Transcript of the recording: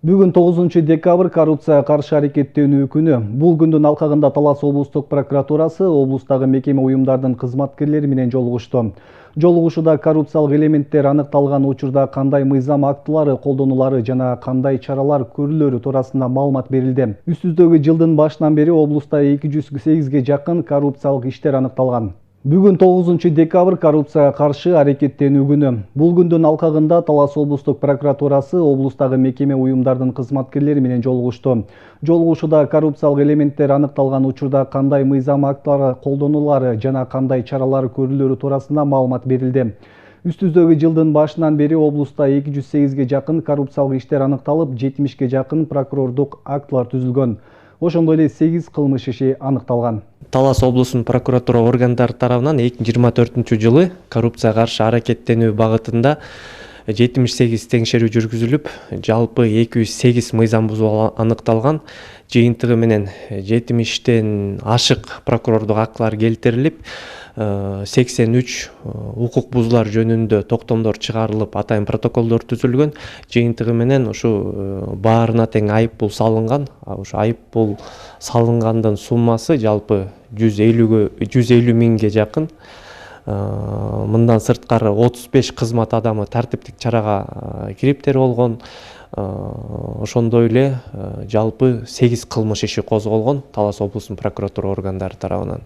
Бүгін 9 декабрь коррупцияға қаршы әрекеттенүү күнү. Бул күндүн алкагында Талас облустук прокуратурасы облустагы мекеме уюмдардын кызматкерлери менен жолугушту. Жолугушууда коррупциялык элементтер аныкталган учурда кандай мыйзам актылары колдонулары жана кандай чаралар көрүлөрү туурасында маалымат берилди. Үстүздөгү жылдын башынан бери облуста 208ге жакын коррупциялык иштер аныкталган. Бүгін 9 декабрь коррупцияға қаршы әрекеттенүү күнү. Бул күндүн алкагында Талас облустук прокуратурасы облустагы мекеме уюмдардын кызматкерлери менен жолугушту. Жолугушууда коррупциялык элементтер аныкталган учурда кандай мыйзам актылары колдонулары жана кандай чаралар көрүлөрү туурасында маалымат берилди. Үстүздөгү жылдын башынан бери облуста 208ге жакын коррупциялык иштер аныкталып, 70ге жакын прокурордук актылар түзүлгөн. Ошондой эле 8 кылмыш иши аныкталган. Талас облусунун прокуратура органдары тарабынан 2024 жылы коррупцияга каршы аракеттенүү багытында 78 текшерүү жүргүзүлүп, жалпы 208 мыйзам бузуу аныкталган. Жыйынтыгы менен 70тен ашык прокурордук актылар келтирилип, 83 укук бузуулар жөнүндө токтомдор чыгарылып, атайын протоколдор түзүлгөн. Жыйынтыгы менен ушу баарына тең айып пул салынган. Ушу айып пул салынгандын суммасы жалпы 150 миңге жакын. Мындан сырткары 35 кызмат адамы тартиптик чарага кириптер болгон. Ошондой эле жалпы 8 кылмыш иши козголгон Талас облусунун прокуратура органдары тарабынан.